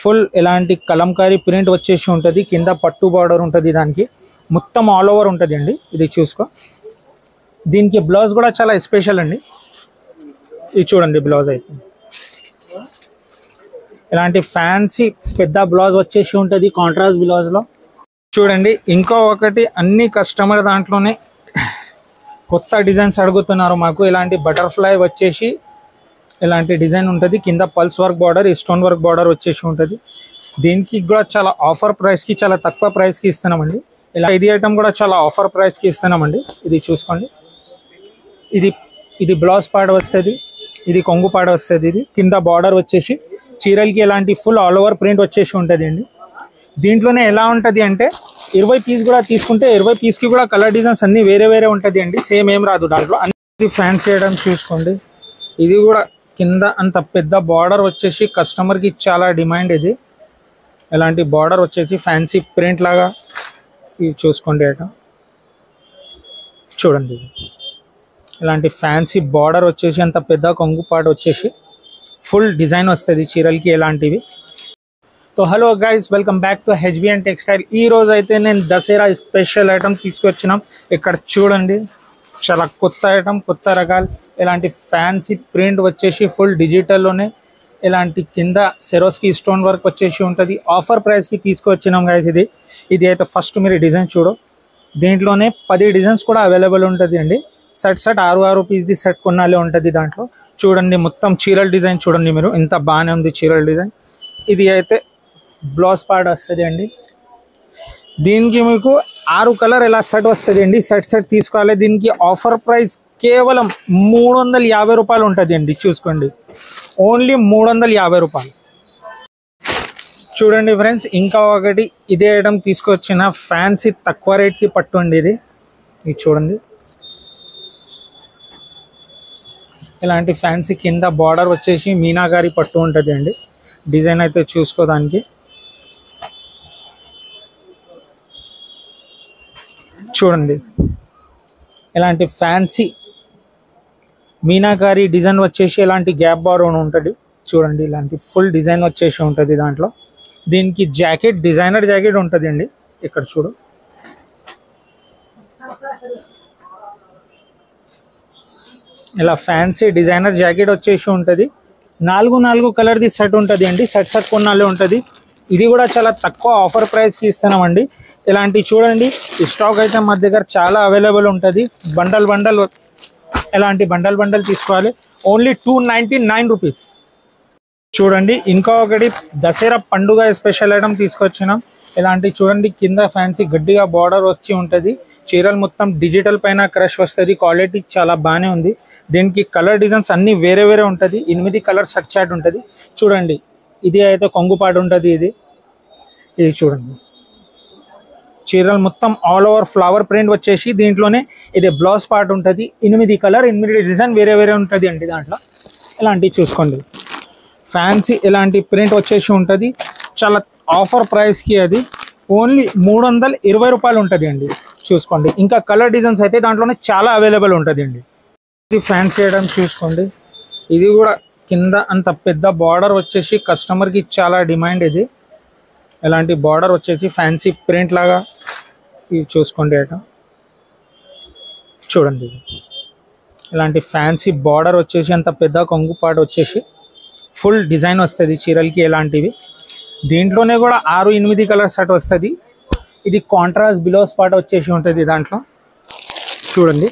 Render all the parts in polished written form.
Full ఇలాంటి Kalamkari print వచ్చేసి ఉంటుంది. కింద పట్టు బార్డర్ ఉంటుంది. దానికి మొత్తం ఆల్ ఓవర్ ఉంటుంది అండి. ఇది చూసుకో. దీనికి బ్లౌజ్ కూడా చాలా స్పెషల్ అండి. ఇది చూడండి బ్లౌజ్ అయితే ఇలాంటి ఫ్యాన్సీ పెద్ద బ్లౌజ్ వచ్చేసి ఉంటుంది కాంట్రాస్ట్ బ్లౌజ్లో. చూడండి ఇంకో ఒకటి, అన్ని కస్టమర్ దాంట్లోనే కొత్త డిజైన్స్ అడుగుతున్నారు మాకు. ఇలాంటి బటర్ఫ్లై వచ్చేసి ఇలాంటి డిజైన్ ఉంటుంది. కింద pulse work border, stone work border వచ్చేసి ఉంటుంది. దీనికి కూడా చాలా ఆఫర్ ప్రైస్కి, చాలా తక్కువ ప్రైస్కి ఇస్తున్నామండి. ఇలా ఇది ఐటమ్ కూడా చాలా ఆఫర్ ప్రైస్కి ఇస్తున్నామండి. ఇది చూసుకోండి. ఇది బ్లౌజ్ పార్ట్ వస్తుంది, ఇది కొంగు పార్ట్ వస్తుంది. ఇది కింద బార్డర్ వచ్చేసి చీరలకి ఇలాంటి ఫుల్ ఆల్ ఓవర్ ప్రింట్ వచ్చేసి ఉంటుంది అండి. దీంట్లోనే ఎలా ఉంటుంది అంటే 20 పీస్ కూడా తీసుకుంటే 20 పీస్కి కూడా కలర్ డిజైన్స్ అన్నీ వేరే వేరే ఉంటుంది అండి. సేమ్ ఏం రాదు దాంట్లో. అన్ని ఫ్యాన్సీ ఐటమ్ చూసుకోండి. ఇది కూడా కింద అంత పెద్ద బార్డర్ వచ్చేసి కస్టమర్కి చాలా డిమాండ్. ఇది ఇలాంటి బార్డర్ వచ్చేసి ఫ్యాన్సీ ప్రింట్ లాగా ఇది చూసుకోండి. ఐటమ్ చూడండి. ఇలాంటి ఫ్యాన్సీ బార్డర్ వచ్చేసి అంత పెద్ద కొంగు పార్ట్ వచ్చేసి ఫుల్ డిజైన్ వస్తుంది చీరలకి ఇలాంటివి. So hello guys, welcome back to HBN textile. ఈ రోజు అయితే నేను దసరా స్పెషల్ ఐటమ్ తీసుకొచ్చినాం. ఇక్కడ చూడండి చాలా కొత్త ఐటమ్, కొత్త రకాలు. ఇలాంటి ఫ్యాన్సీ ప్రింట్ వచ్చేసి ఫుల్ డిజిటల్లోనే ఇలాంటి కింద సెరోస్కి స్టోన్ వర్క్ వచ్చేసి ఉంటుంది. ఆఫర్ ప్రైస్కి తీసుకొచ్చినాం గైస్. ఇది అయితే ఫస్ట్ మీరు డిజైన్ చూడు. దీంట్లోనే 10 డిజైన్స్ కూడా అవైలబుల్ ఉంటుంది అండి. సెట్ 6 పీస్ది సెట్ కొన్నాళ్ళే ఉంటుంది దాంట్లో. చూడండి మొత్తం చీరల డిజైన్ చూడండి మీరు, ఇంత బాగానే ఉంది చీరల డిజైన్. ఇది అయితే బ్లౌజ్ పార్ట్ వస్తుంది అండి. దీనికి మీకు 6 కలర్ ఇలా సెట్ వస్తుంది అండి. సెట్ తీసుకోవాలి. దీనికి ఆఫర్ ప్రైస్ కేవలం 350 రూపాయలు ఉంటుంది అండి. చూసుకోండి, ఓన్లీ 350 రూపాయలు. చూడండి ఫ్రెండ్స్, ఇంకా ఒకటి ఇదే ఐటమ్ తీసుకొచ్చిన ఫ్యాన్సీ తక్కువ రేట్కి పట్టు అండి. ఇది చూడండి. ఇలాంటి ఫ్యాన్సీ కింద బార్డర్ వచ్చేసి మీనాగారి పట్టు ఉంటుంది అండి. డిజైన్ అయితే చూసుకోదానికి. చూడండి ఇలాంటి ఫ్యాన్సీ మీనాకారి డిజైన్ వచ్చేసి ఇలాంటి గ్యాప్ బార్డర్ ఉంటుంది. చూడండి ఇలాంటి ఫుల్ డిజైన్ వచ్చేసి ఉంటుంది దాంట్లో. దీనికి జాకెట్ డిజైనర్ జాకెట్ ఉంటుంది అండి. ఇక్కడ చూడు, ఇలా ఫ్యాన్సీ డిజైనర్ జాకెట్ వచ్చేసి ఉంటుంది. 4 కలర్ది సెట్ ఉంటుంది అండి. సెట్ కొన్నాళ్ళే ఉంటుంది. ఇది కూడా చాలా తక్కువ ఆఫర్ ప్రైస్కి ఇస్తున్నామండి. ఇలాంటి చూడండి స్టాక్ అయితే మా దగ్గర చాలా అవైలబుల్ ఉంటుంది. బండల్ ఇలాంటి బండల్ తీసుకోవాలి. Only 299 rupees. చూడండి ఇంకా ఒకటి దసరా పండుగ స్పెషల్ ఐటమ్ తీసుకొచ్చినాం. ఇలాంటి చూడండి కింద ఫ్యాన్సీ గట్టిగా బార్డర్ వచ్చి ఉంటుంది. చీరలు మొత్తం డిజిటల్ పైన క్రష్ వస్తుంది. క్వాలిటీ చాలా బాగానే ఉంది. దీనికి కలర్ డిజైన్స్ అన్నీ వేరే వేరే ఉంటుంది. 8 కలర్ సెట్ చాట్ ఉంటుంది. చూడండి ఇది అయితే కొంగు పాటు ఉంటుంది. ఇది చూడండి చీరలు మొత్తం ఆల్ ఓవర్ ఫ్లవర్ ప్రింట్ వచ్చేసి దీంట్లోనే ఇది బ్లౌజ్ పార్ట్ ఉంటుంది. 8 కలర్ 8 డిజైన్ వేరే వేరే ఉంటుంది అండి దాంట్లో. ఇలాంటివి చూసుకోండి. ఫ్యాన్సీ ఇలాంటి ప్రింట్ వచ్చేసి ఉంటుంది. చాలా ఆఫర్ ప్రైస్కి అది ఓన్లీ 320 రూపాయలు ఉంటుంది అండి. చూసుకోండి. ఇంకా కలర్ డిజైన్స్ అయితే దాంట్లోనే చాలా అవైలబుల్ ఉంటుంది అండి. ఇది ఫ్యాన్సీ ఐటమ్ చూసుకోండి. ఇది కూడా కింద అంత పెద్ద బార్డర్ వచ్చేసి కస్టమర్కి చాలా డిమాండ్. ఇది ఇలాంటి బార్డర్ వచ్చేసి ఫ్యాన్సీ ప్రింట్ లాగా ఇది చూసుకోండి ఐటమ్. చూడండి ఇలాంటి ఫ్యాన్సీ బార్డర్ వచ్చేసి అంత పెద్ద కొంగు పాటు వచ్చేసి ఫుల్ డిజైన్ వస్తుంది చీరలకి ఇలాంటివి. దీంట్లోనే కూడా 6-8 కలర్ సెట్ వస్తుంది. ఇది కాంట్రాస్ట్ బ్లౌజ్ పార్ట్ వచ్చేసి ఉంటుంది దాంట్లో. చూడండి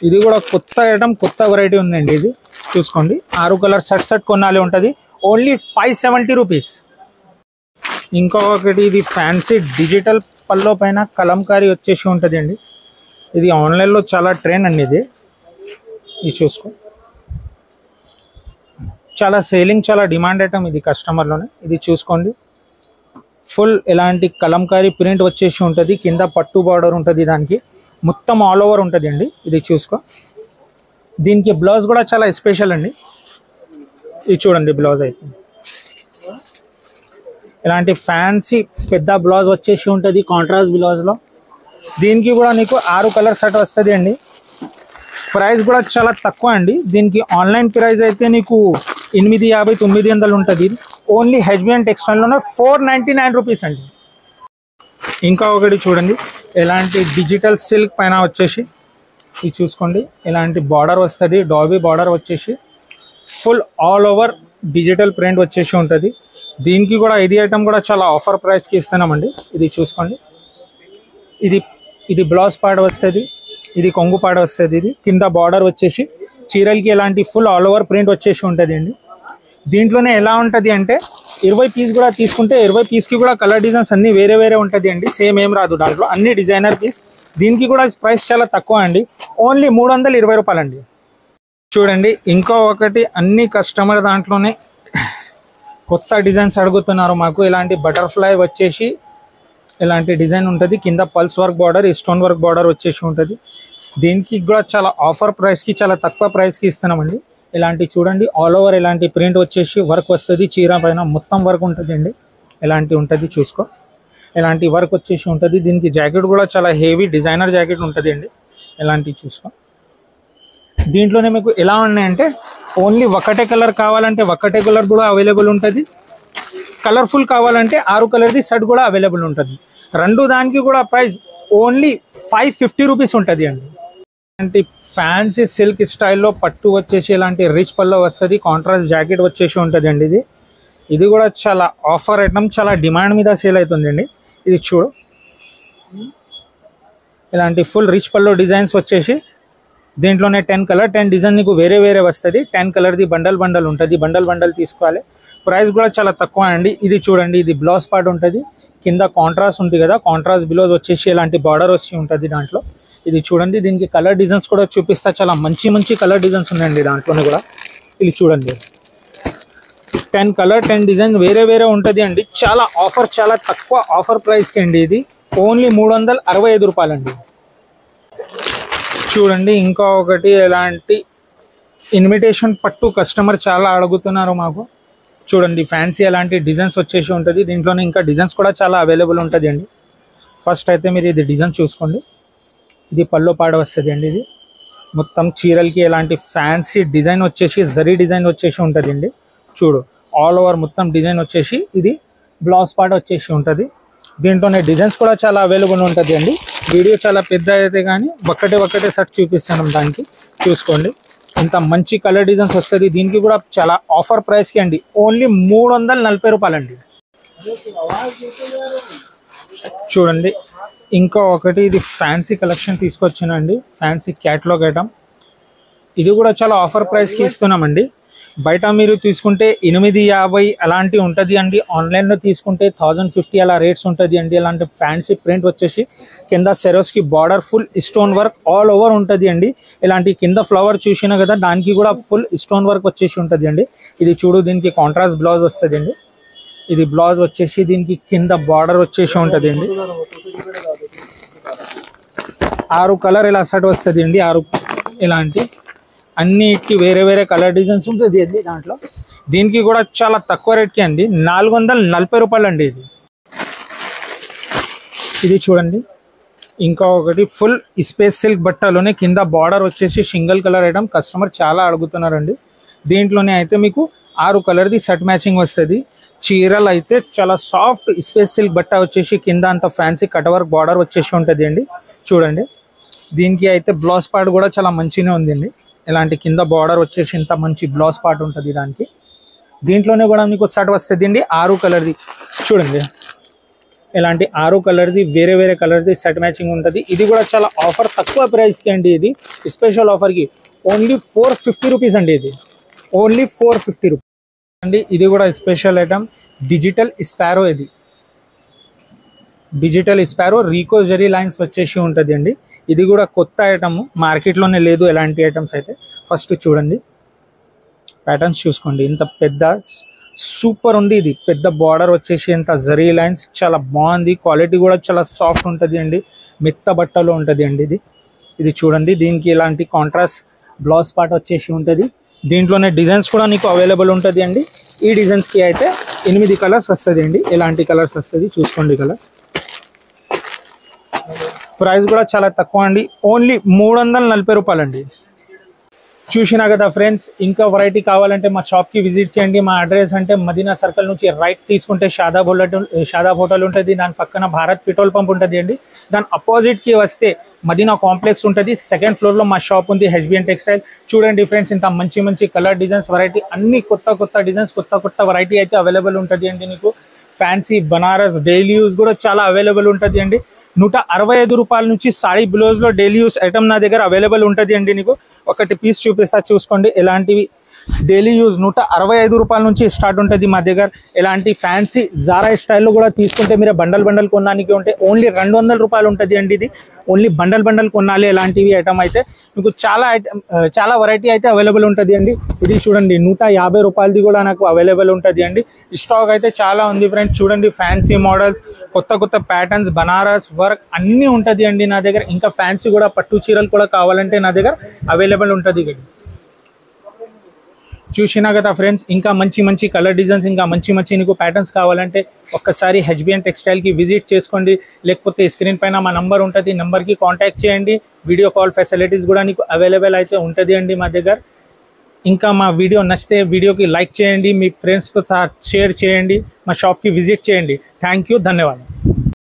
ఇది కూడా కొత్త ఐటమ్, కొత్త వెరైటీ ఉందండి. ఇది చూసుకోండి. 6 కలర్ సెట్ కొనాలి ఉంటుంది. Only 570 rupees. ఇంకొకటి ఇది ఫ్యాన్సీ డిజిటల్ పల్లో పైన కలంకారీ వచ్చేసి ఉంటుంది అండి. ఇది ఆన్లైన్లో చాలా ట్రెండ్ అండి. ఇది చూసుకో, చాలా సేలింగ్, చాలా డిమాండ్ ఐటమ్ ఇది కస్టమర్లోనే. ఇది చూసుకోండి. ఫుల్ ఇలాంటి కలంకారీ ప్రింట్ వచ్చేసి ఉంటుంది. కింద పట్టు బార్డర్ ఉంటుంది. దానికి మొత్తం ఆల్ ఓవర్ ఉంటుంది అండి. ఇది చూసుకో. దీనికి బ్లౌజ్ కూడా చాలా స్పెషల్ అండి. ఇది చూడండి బ్లౌజ్ అయితే ఇలాంటి ఫ్యాన్సీ పెద్ద బ్లౌజ్ వచ్చేసి ఉంటుంది కాంట్రాస్ట్ బ్లౌజ్లో. దీనికి కూడా నీకు 6 కలర్ సెట్ వస్తుంది అండి. ప్రైస్ కూడా చాలా తక్కువ అండి. దీనికి ఆన్లైన్ ప్రైస్ అయితే నీకు 850 900 ఉంటుంది. ఓన్లీ హెచ్బిఎన్ టెక్స్టైల్లోనే 499 రూపీస్ అండి. ఇంకా ఒకటి చూడండి, ఎలాంటి డిజిటల్ సిల్క్ పైన వచ్చేసి ఇది చూసుకోండి, ఇలాంటి బార్డర్ వస్తుంది, డాబీ బార్డర్ వచ్చేసి full all over digital print వచ్చేసి ఉంటుంది. దీనికి కూడా ఇది ఐటమ్ కూడా చాలా ఆఫర్ ప్రైస్కి ఇస్తున్నామండి. ఇది చూసుకోండి, ఇది బ్లౌజ్ పార్ట్ వస్తుంది, ఇది కొంగు పార్ట్ వస్తుంది. ఇది కింద బార్డర్ వచ్చేసి చీరలకి ఎలాంటి ఫుల్ ఆల్ ఓవర్ ప్రింట్ వచ్చేసి ఉంటుంది అండి. దీంట్లోనే ఎలా ఉంటుంది అంటే 20 పీస్ కూడా తీసుకుంటే 20 పీస్కి కూడా కలర్ డిజైన్స్ అన్నీ వేరే వేరే ఉంటుంది అండి. సేమ్ ఏం రాదు దాంట్లో, అన్ని డిజైనర్ పీస్. దీనికి కూడా ప్రైస్ చాలా తక్కువ అండి, ఓన్లీ 320 రూపాయలు అండి. చూడండి ఇంకో ఒకటి, అన్ని కస్టమర్ దాంట్లోనే కొత్త డిజైన్స్ అడుగుతున్నారు మాకు. ఇలాంటి బటర్ఫ్లై వచ్చేసి ఇలాంటి డిజైన్ ఉంటుంది, కింద pulse work border, stone work border వచ్చేసి ఉంటుంది. దీనికి కూడా చాలా ఆఫర్ ప్రైస్కి చాలా తక్కువ ప్రైస్కి ఇస్తున్నామండి. ఇలాంటి చూడండి ఆల్ ఓవర్ ఇలాంటి ప్రింట్ వచ్చేసి వర్క్ వస్తుంది, చీర పైన మొత్తం వర్క్ ఉంటుంది అండి. ఇలాంటి ఉంటుంది చూసుకో, ఇలాంటి వర్క్ వచ్చేసి ఉంటుంది. దీనికి జాకెట్ కూడా చాలా హెవీ డిజైనర్ జాకెట్ ఉంటుంది అండి. ఇలాంటివి చూసుకో. దీంట్లోనే మీకు ఎలా ఉన్నాయంటే ఓన్లీ ఒకటే కలర్ కావాలంటే ఒకటే కలర్ కూడా అవైలబుల్ ఉంటుంది, కలర్ఫుల్ కావాలంటే 6 కలర్ది సెట్ కూడా అవైలబుల్ ఉంటుంది. రెండు దానికి కూడా ప్రైస్ ఓన్లీ 550 రూపీస్ ఉంటుంది అండి. ఇలాంటి ఫ్యాన్సీ సిల్క్ స్టైల్లో పట్టు వచ్చేసి ఇలాంటి రిచ్ పల్లో వస్తుంది, కాంట్రాస్ట్ జాకెట్ వచ్చేసి ఉంటుంది అండి. ఇది కూడా చాలా ఆఫర్ ఐటమ్, చాలా డిమాండ్ మీద సేల్ అవుతుంది అండి. ఇది చూడు, ఇలాంటి ఫుల్ రిచ్ పల్లో డిజైన్స్ వచ్చేసి దీంట్లోనే 10 కలర్ 10 డిజైన్ నీకు వేరే వేరే వస్తుంది. 10 కలర్ది బండల్ ఉంటుంది, బండల్ తీసుకోవాలి. ప్రైస్ కూడా చాలా తక్కువ అండి. ఇది చూడండి, ఇది బ్లౌజ్ పార్ట్ ఉంటుంది, కింద కాంట్రాస్ట్ ఉంటుంది కదా, కాంట్రాస్ట్ బ్లౌజ్ వచ్చేసి ఇలాంటి బార్డర్ వచ్చి ఉంటుంది దాంట్లో. ఇది చూడండి, దీనికి కలర్ డిజైన్స్ కూడా చూపిస్తా, చాలా మంచి కలర్ డిజైన్స్ ఉన్నాయండి దాంట్లోనే కూడా. ఇది చూడండి 10 కలర్ 10 డిజైన్ వేరే వేరే ఉంటుంది అండి. చాలా ఆఫర్, చాలా తక్కువ ఆఫర్ ప్రైస్కి అండి. ఇది ఓన్లీ 365 రూపాయలు అండి. చూడండి ఇంకా ఒకటి, ఎలాంటి ఇన్విటేషన్ పట్టు కస్టమర్ చాలా అడుగుతున్నారు మాకు. చూడండి ఫ్యాన్సీ అలాంటి డిజైన్స్ వచ్చేసి ఉంటుంది. దీంట్లోనే ఇంకా డిజైన్స్ కూడా చాలా అవైలబుల్ ఉంటుంది అండి. ఫస్ట్ అయితే మీరు ఇది డిజైన్ చూసుకోండి, ఇది పల్లో పాడ వస్తుంది అండి. ఇది మొత్తం చీరలకి ఎలాంటి ఫ్యాన్సీ డిజైన్ వచ్చేసి జరీ డిజైన్ వచ్చేసి ఉంటుంది అండి. చూడు ఆల్ ఓవర్ మొత్తం డిజైన్ వచ్చేసి ఇది బ్లౌజ్ పార్ట్ వచ్చేసి ఉంటుంది. దీంట్లోనే డిజైన్స్ కూడా చాలా అవైలబుల్ ఉంటుంది అండి. వీడియో చాలా పెద్ద అయితే కానీ ఒకటే సెట్ చూపిస్తాను దానికి, చూసుకోండి. ఇంత మంచి కలర్ డిజైన్స్ వస్తుంది. దీనికి కూడా చాలా ఆఫర్ ప్రైస్కి అండి, ఓన్లీ 340 రూపాయలు అండి. చూడండి ఇంకా ఒకటి, ఇది ఫ్యాన్సీ కలెక్షన్ తీసుకొచ్చానండి, ఫ్యాన్సీ క్యాటలాగ్ ఐటమ్. ఇది కూడా చాలా ఆఫర్ ప్రైస్కి ఇస్తున్నామండి. బయట మీరు తీసుకుంటే 850 అలాంటి ఉంటుంది అండి, ఆన్లైన్లో తీసుకుంటే 1050 అలా రేట్స్ ఉంటుంది అండి. అలాంటి ఫ్యాన్సీ ప్రింట్ వచ్చేసి కింద Swarovski border full stone work all over ఉంటుంది అండి. ఇలాంటి కింద ఫ్లవర్ చూసినా కదా, దానికి కూడా ఫుల్ స్టోన్ వర్క్ వచ్చేసి ఉంటుంది అండి. ఇది చూడు, దీనికి కాంట్రాస్ట్ బ్లౌజ్ వస్తుంది అండి. ఇది బ్లౌజ్ వచ్చేసి దీనికి కింద బార్డర్ వచ్చేసి ఉంటుంది అండి. 6 కలర్ ఇలా సెట్ వస్తుంది అండి. 6 ఇలాంటి అన్నిటికి వేరే వేరే కలర్ డిజైన్స్ ఉంటుంది అండి దాంట్లో. దీనికి కూడా చాలా తక్కువ రేట్కి అండి, 440 రూపాయలు అండి. ఇది చూడండి ఇంకా ఒకటి, ఫుల్ స్పేస్ సిల్క్ బట్టలోనే కింద బార్డర్ వచ్చేసి సింగిల్ కలర్ ఐటమ్, కస్టమర్ చాలా అడుగుతున్నారండి. దీంట్లోనే అయితే మీకు 6 కలర్ది సెట్ మ్యాచింగ్ వస్తుంది. చీరలు అయితే చాలా సాఫ్ట్ స్పేస్ సిల్క్ బట్ట వచ్చేసి కింద అంత ఫ్యాన్సీ కట్ వర్క్ బార్డర్ వచ్చేసి ఉంటుంది అండి. చూడండి దీనికి అయితే బ్లౌజ్ పార్ట్ కూడా చాలా మంచిగా ఉందండి. ఇలాంటి కింద బార్డర్ వచ్చేసి ఇంత మంచి బ్లౌజ్ పార్ట్ ఉంటుంది దానికి. దీంట్లోనే కూడా మీకు సెట్ వస్తుంది అండి 6 కలర్ది. చూడండి ఇలాంటి 6 కలర్ది వేరే వేరే కలర్ది సెట్ మ్యాచింగ్ ఉంటుంది. ఇది కూడా చాలా ఆఫర్ తక్కువ ప్రైస్కి అండి. ఇది స్పెషల్ ఆఫర్కి ఓన్లీ 450 రూపీస్ అండి. ఇది ఓన్లీ 450 రూపీస్ అండి. ఇది కూడా స్పెషల్ ఐటమ్, డిజిటల్ స్పారో. ఇది digital sparrow Rico zari lines వచ్చేసి ఉంటుంది అండి. ఇది కూడా కొత్త ఐటమ్, మార్కెట్లోనే లేదు ఎలాంటి ఐటమ్స్ అయితే. ఫస్ట్ చూడండి ప్యాటర్న్స్ చూసుకోండి, ఇంత పెద్ద సూపర్ ఉంది. ఇది పెద్ద బార్డర్ వచ్చేసి ఇంత జరీ లైన్స్ చాలా బాగుంది. క్వాలిటీ కూడా చాలా సాఫ్ట్ ఉంటుంది అండి, మెత్త బట్టలో ఉంటుంది అండి. ఇది చూడండి, దీనికి ఇలాంటి కాంట్రాస్ట్ బ్లౌజ్ పార్ట్ వచ్చేసి ఉంటుంది. దీంట్లోనే డిజైన్స్ కూడా నీకు అవైలబుల్ ఉంటుంది అండి. ఈ డిజైన్స్కి అయితే 8 కలర్స్ వస్తుంది అండి. ఎలాంటి కలర్స్ వస్తుంది చూసుకోండి కలర్స్. ప్రైస్ కూడా చాలా తక్కువ అండి, ఓన్లీ 340 రూపాయలు అండి. చూసినా కదా ఫ్రెండ్స్, ఇంకా వెరైటీ కావాలంటే మా షాప్కి విజిట్ చేయండి. మా అడ్రస్ అంటే మదీనా సర్కిల్ నుంచి రైట్ తీసుకుంటే షాదాబ్ హోటల్ ఉంటుంది. దాని పక్కన భారత్ పెట్రోల్ పంప్ ఉంటుంది అండి. దాని అపోజిట్కి వస్తే మదీనా కాంప్లెక్స్ ఉంటుంది. సెకండ్ ఫ్లోర్లో మా షాప్ ఉంది, హెచ్బిఎన్ టెక్స్టైల్. చూడండి ఫ్రెండ్స్, ఇంత మంచి మంచి కలర్ డిజైన్స్ వెరైటీ, అన్ని కొత్త డిజైన్స్, కొత్త వెరైటీ అయితే అవైలబుల్ ఉంటుంది అండి. నీకు ఫ్యాన్సీ బనారస్ డైలీ యూస్ కూడా చాలా అవైలబుల్ ఉంటుంది అండి. 165 రూపాయల నుంచి సారీ బ్లౌజ్లో డైలీ యూస్ ఐటమ్ నా దగ్గర అవైలబుల్ ఉంటుంది అండి. నీకు ఒకటి పీస్ చూపిస్తా, చూసుకోండి. ఎలాంటివి డైలీ యూజ్ 165 రూపాయల నుంచి స్టార్ట్ ఉంటుంది మా దగ్గర. ఎలాంటి ఫ్యాన్సీ జారా స్టైల్లో కూడా తీసుకుంటే మీరు బండల్ కొనడానికి ఉంటే ఓన్లీ 200 రూపాయలు ఉంటుంది అండి. ఇది ఓన్లీ బండల్ కొనాలి. ఎలాంటివి ఐటమ్ అయితే మీకు చాలా వెరైటీ అయితే అవైలబుల్ ఉంటుంది అండి. ఇది చూడండి 150 రూపాయలది కూడా నాకు అవైలబుల్ ఉంటుంది అండి. స్టాక్ అయితే చాలా ఉంది ఫ్రెండ్స్. చూడండి ఫ్యాన్సీ మోడల్స్, కొత్త ప్యాటర్న్స్, బనారస్ వర్క్ అన్నీ ఉంటుంది అండి నా దగ్గర. ఇంకా ఫ్యాన్సీ కూడా పట్టు చీరలు కూడా కావాలంటే నా దగ్గర అవైలబుల్ ఉంటుంది. చూసినా కదా ఫ్రెండ్స్, ఇంకా మంచి కలర్ డిజైన్స్, ఇంకా మంచి నీకు ప్యాటర్న్స్ కావాలంటే ఒక్కసారి హెచ్బిఎన్ టెక్స్టైల్కి విజిట్ చేసుకోండి. లేకపోతే స్క్రీన్ పైన మా నంబర్ ఉంటుంది, నెంబర్కి కాంటాక్ట్ చేయండి. వీడియో కాల్ ఫెసిలిటీస్ కూడా నీకు అవైలబుల్ అయితే ఉంటుంది అండి మా దగ్గర. ఇంకా మా వీడియో నచ్చితే వీడియోకి లైక్ చేయండి, మీ ఫ్రెండ్స్తో షేర్ చేయండి, మా షాప్కి విజిట్ చేయండి. థ్యాంక్ యూ, ధన్యవాదాలు.